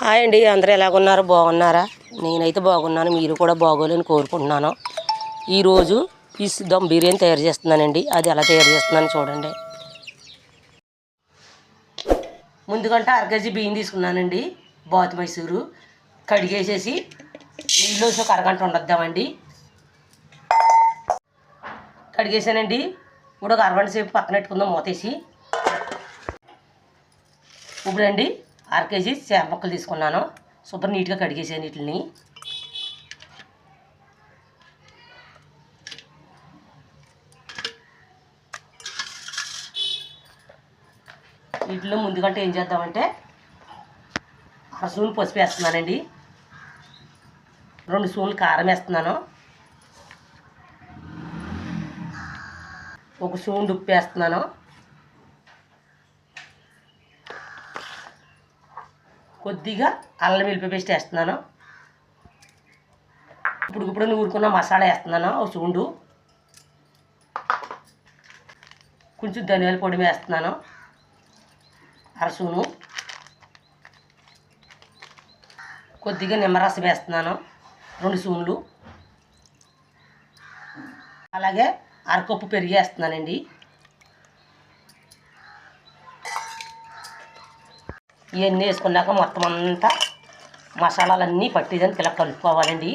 Hi అండి, అందరూ ఎలాగున్నారు? బాగున్నారా? నేనైతే బాగున్నాను, మీరు కూడా బాగోలేని కోరుకుంటున్నాను. ఈరోజు ఫిష్ దమ్ బిర్యానీ తయారు చేస్తున్నానండి. అది ఎలా తయారు చేస్తున్నాను చూడండి. ముందుకంటే అరకేజీ బియ్యం తీసుకున్నానండి. బాతు మైసూరు కడిగేసేసి నీళ్ళు వేసి ఒక అరగంట ఉండొద్దామండి. కడిగేసానండి. ఇప్పుడు ఒక అరగంట సేపు పక్కన పెట్టుకుందాం మూతేసి. ఇప్పుడండి అరకేజీ చేప ముక్కలు తీసుకున్నాను. శుభ్రం నీట్గా కడిగేసాను వీటిని. వీటిలో ముందుకంటే ఏం చేద్దామంటే అర స్పూన్ పసుపు వేస్తున్నానండి, 2 స్పూన్లు కారం వేస్తున్నాను, 1 స్పూన్ ఉప్పు వేస్తున్నాను, కొద్దిగా అల్లం వెల్లిపాయ పేస్ట్ వేస్తున్నాను. ఇప్పుడు నూరుకున్న మసాలా వేస్తున్నాను, ఒక స్పూను. కొంచెం ధనియాల పొడి వేస్తున్నాను, అర స్పూను. కొద్దిగా నిమ్మరసం వేస్తున్నాను, 2 స్పూన్లు. అలాగే అరకప్పు పెరుగు వేస్తున్నానండి. ఇవన్నీ వేసుకున్నాక మొత్తం అంతా మసాలాలన్నీ పట్టేదానికి ఇలా కలుపుకోవాలండి.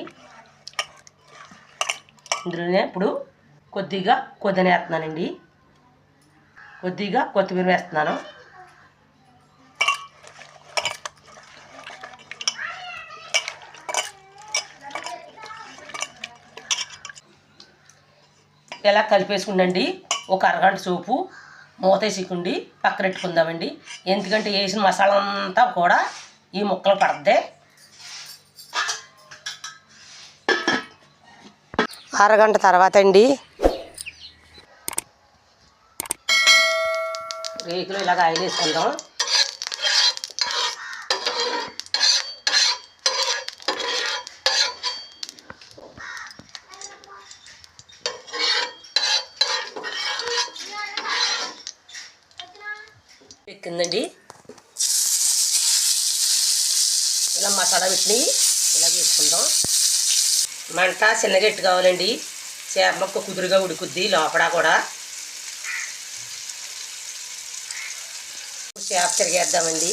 ఇందులోనే ఇప్పుడు కొద్దిగా కొద్దిగా వేస్తున్నానండి, కొద్దిగా కొత్తిమీర వేస్తున్నాను. ఇలా కలిపేసుకుండండి. ఒక అరగంట సేపు మూతేసుకుండి పక్కన పెట్టుకుందామండి. ఎందుకంటే వేసిన మసాలా అంతా కూడా ఈ ముక్కలు పడద్ది. అరగంట తర్వాత అండి రేకులు ఇలాగ ఆయిల్ వేసుకుందాం. ఎక్కిందండి. ఇలా మసాలా పెట్టి ఇలా వేసుకుందాం. మంట చిన్నగా ఎట్టు కావాలండి. చేప ముక్క కుదురుగా ఉడుకుద్ది లోపల కూడా. చేప తిరిగేద్దామండి.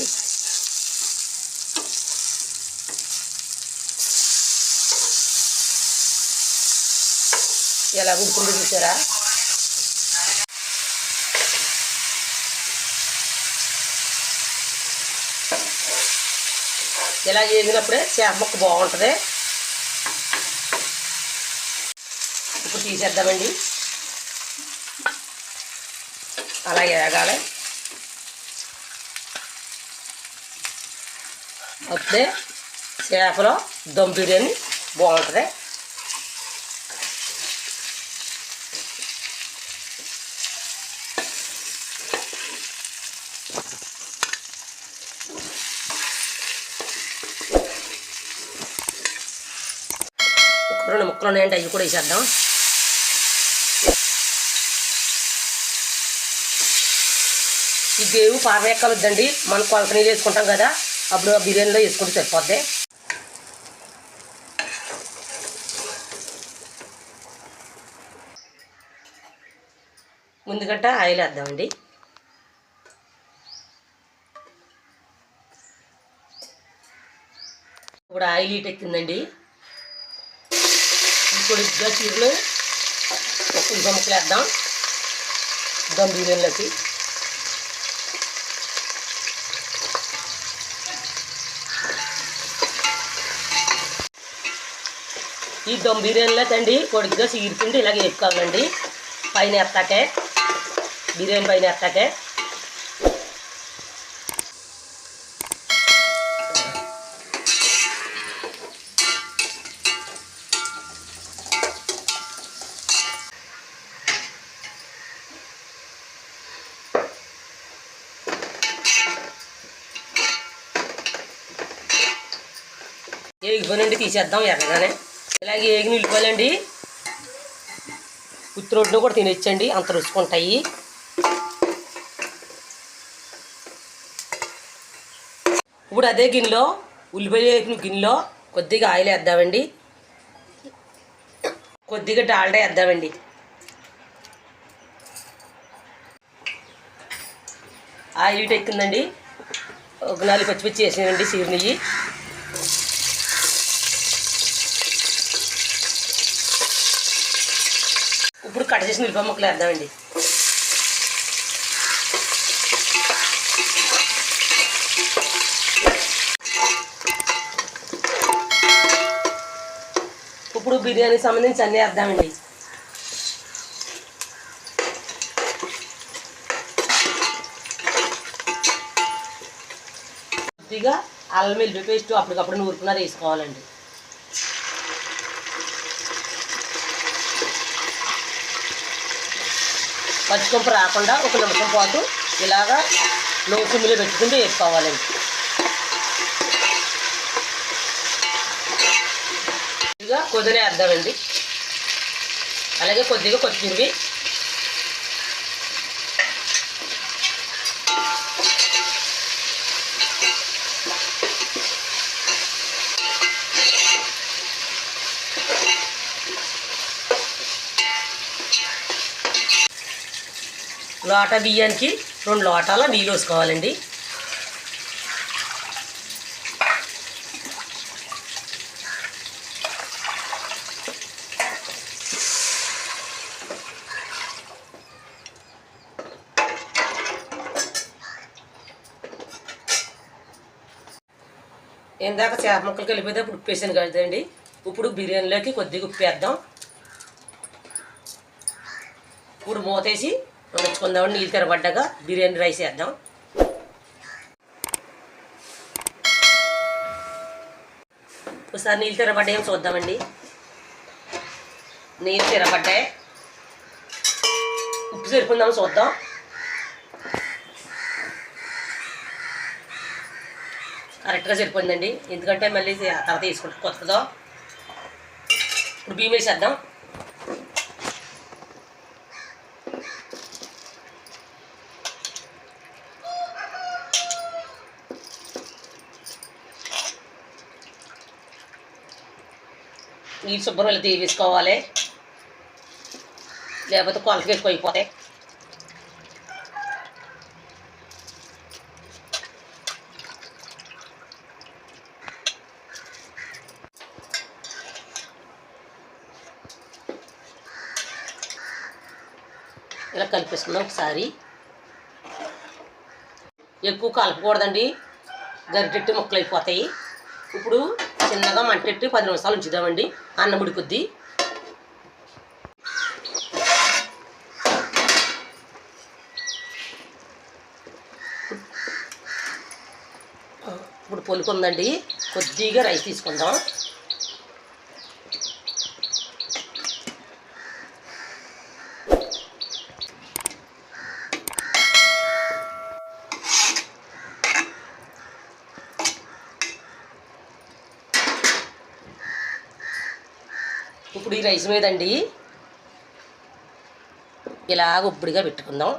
ఎలా ఉడుకుందో చూసారా? ఇలా వేగినప్పుడే చేప ముక్క బాగుంటుంది. ఇప్పుడు తీసేద్దామండి. అలా వేగాలి. అప్పుడే చేపలో దమ్ బిర్యానీ బాగుంటుంది. ఒక 2 ముక్కలు ఉన్నాయండి, అవి కూడా వేసేద్దాం. ఈ గేవు పారవేక్కలొద్దండి, మనం కొలత నీళ్ళు వేసుకుంటాం కదా, అప్పుడు ఆ బిర్యానీలో వేసుకుంటే సరిపోద్ది. ముందుగంట ఆయిల్ వేద్దామండి. ఇప్పుడు ఆయిల్ హీట్ ఎక్కిందండి. పొడిగా చీరలు ఒక ముక్కలు వేద్దాం దమ్ బిర్యానీలోకి. ఈ దమ్ బిర్యానీలోకి అండి పొడిగా చీరుతుండి ఇలాగ వేసుకోవాలండి. పైన ఎత్తాకే బిర్యానీ పైన ఎత్తాకే. ఏగిపోయినండి తీసేద్దాం ఎర్రగానే. ఇలాగే ఏగి నిలిపోయాలండి. ఉత్తి రొట్టెను కూడా తినొచ్చండి, అంత రుచుకుంటాయి. ఇప్పుడు అదే గిన్నెలో ఉల్లిపాయ వేసిన గిన్నెలో కొద్దిగా ఆయిల్ వేద్దామండి, కొద్దిగా డాల్డా వేద్దామండి. ఆయిల్ హీట్ ఎక్కుందండి, ఒక 4 పచ్చిమిర్చి వేసానండి సీరినయ్యి. ఇప్పుడు కట్ చేసిన ఉల్లిపాయ ముక్కలు వేద్దామండి. ఇప్పుడు బిర్యానీకి సంబంధించి అన్నీ వేద్దామండి. కొద్దిగా అల్లం వెల్లుల్లి పేస్ట్ అప్పటికప్పుడు నూరుకున్నది వేసుకోవాలండి. పచ్చికొంప రాకుండా ఒక నిమిషం పాటు ఇలాగా లో సిమ్లో పెట్టుకుంటూ వేసుకోవాలండి. కొద్దిగా కొద్దిగా వేద్దామండి, అలాగే కొద్దిగా కొత్తిమీర, లోటా బియ్యానికి 2 లోటాల నీళ్ళు వేసుకోవాలండి. ఇందాక చేప ముక్కలు కలిపితే ఇప్పుడు ఉప్పు వేసాను కదండి. ఇప్పుడు బిర్యానీలోకి కొద్దిగా ఉప్పు వేద్దాం. ఇప్పుడు మూతేసి ఉడచుకుందామండి. నీళ్ళు తిరగబడ్డాక బిర్యానీ రైస్ వేద్దాం. ఒకసారి నీళ్ళు తిరగబడ్డాయేమో చూద్దామండి. నీళ్ళు తిరగబడ్డాయి, ఉప్పు సరిపోయిందామో చూద్దాం. కరెక్ట్గా సరిపోయిందండి, ఎందుకంటే మళ్ళీ తర్వాత వేసుకుంటాం కొత్తదో. ఇప్పుడు బియ్యం వేసేద్దాం. నీళ్ళు శుభ్రం ఇలా తీసుకోవాలి, లేకపోతే కొలతకి ఎక్కువ అయిపోతాయి. ఇలా కలిపేసుకుందాం ఒకసారి. ఎక్కువ కలపకూడదండి, గరిటెట్టి ముక్కలు అయిపోతాయి. ఇప్పుడు చిన్నగా మంటెట్టి 10 నిమిషాలు ఉంచుదామండి. అన్నం ఉడుకుద్ది. ఇప్పుడు పొలుకుందండి, కొద్దిగా రైస్ తీసుకుందాం. ఇప్పుడు ఈ రైస్ మీదండి ఇలాగ ఉబ్బడిగా పెట్టుకుందాం.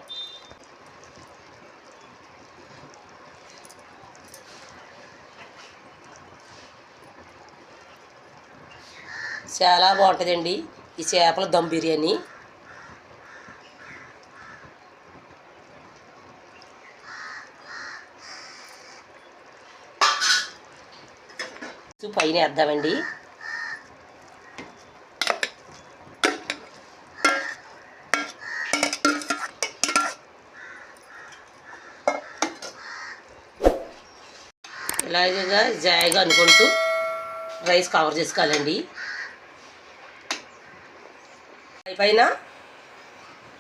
చాలా బాగుంటుందండి ఈ చేపల దమ్ బిర్యానీ. పైన వేద్దామండి. ఇలాగ జాయిగా అనుకుంటూ రైస్ కవర్ చేసుకోవాలండి. పైన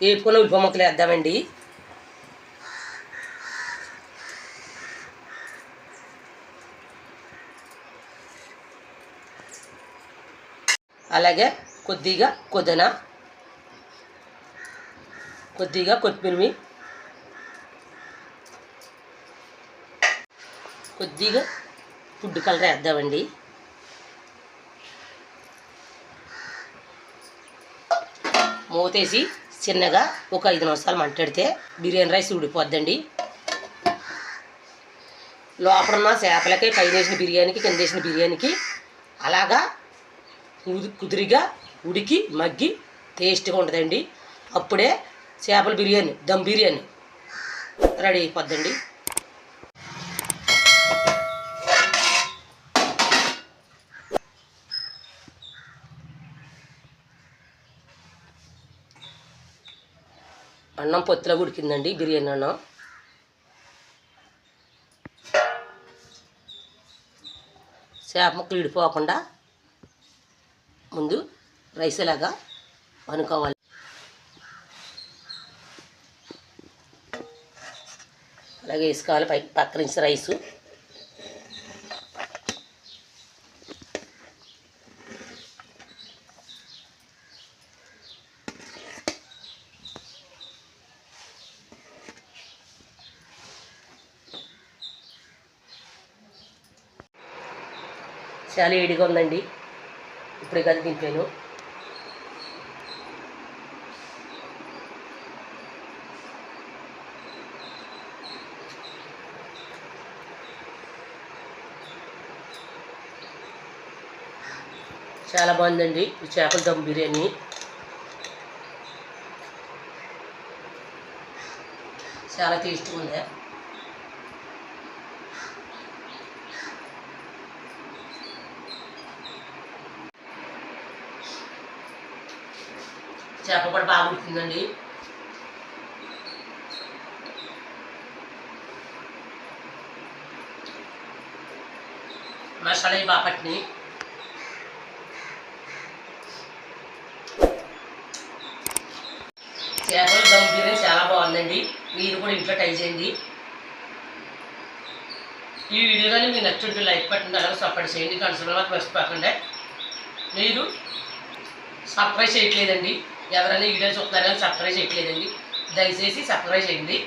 వేపుకున్న ఉల్లిపాయ ముక్కలు వేద్దామండి. అలాగే కొద్దిగా పుదీనా, కొద్దిగా కొత్తిమీర, కొద్దిగా ఫుడ్ కలర్ వేద్దామండి. మూతేసి చిన్నగా ఒక 5 నిమిషాలు మంటెడితే బిర్యానీ రైస్ ఉడిపోద్దండి. లోపల ఉన్న చేపలకి పైన వేసిన బిర్యానీకి కింద వేసిన బిర్యానీకి అలాగా కుదిరిగా ఉడికి మగ్గి టేస్ట్గా ఉంటుందండి. అప్పుడే చేపల బిర్యానీ దమ్ బిర్యానీ రెడీ అయిపోద్దండి. అన్నం పొత్తులో ఉడికిందండి బిర్యానీ అన్నం. చేప ముక్కలు విడిపోకుండా ముందు రైస్ లాగా అనుకోవాలి. అలాగే వేసుకోవాలి పక్క నుంచి రైసు. చాలా వేడిగా ఉందండి, ఇప్పుడే కదా దింపాను. చాలా బాగుందండి ఈ చేపల దమ్ బిర్యానీ. చాలా టేస్ట్గా ఉంది. చేప కూడా బాగా ఉడుతుందండి. మసాలా బాగా పట్టినాయి. చేపల దమ్ బిర్యానీ చాలా బాగుందండి. మీరు కూడా ఇంట్లో ట్రై చేయండి. ఈ వీడియో కానీ మీకు నచ్చుంటే లైక్ పట్టండి, అలాగే సపోర్ట్ చేయండి. కన్సల్ మర్చిపోకుండా. మీరు సబ్స్క్రైబ్ చేయట్లేదండి, ఎవరైనా వీడియో చూస్తున్నారు కానీ సబ్స్క్రైబ్ చేయట్లేదండి, దయచేసి సబ్స్క్రైబ్ చేయండి.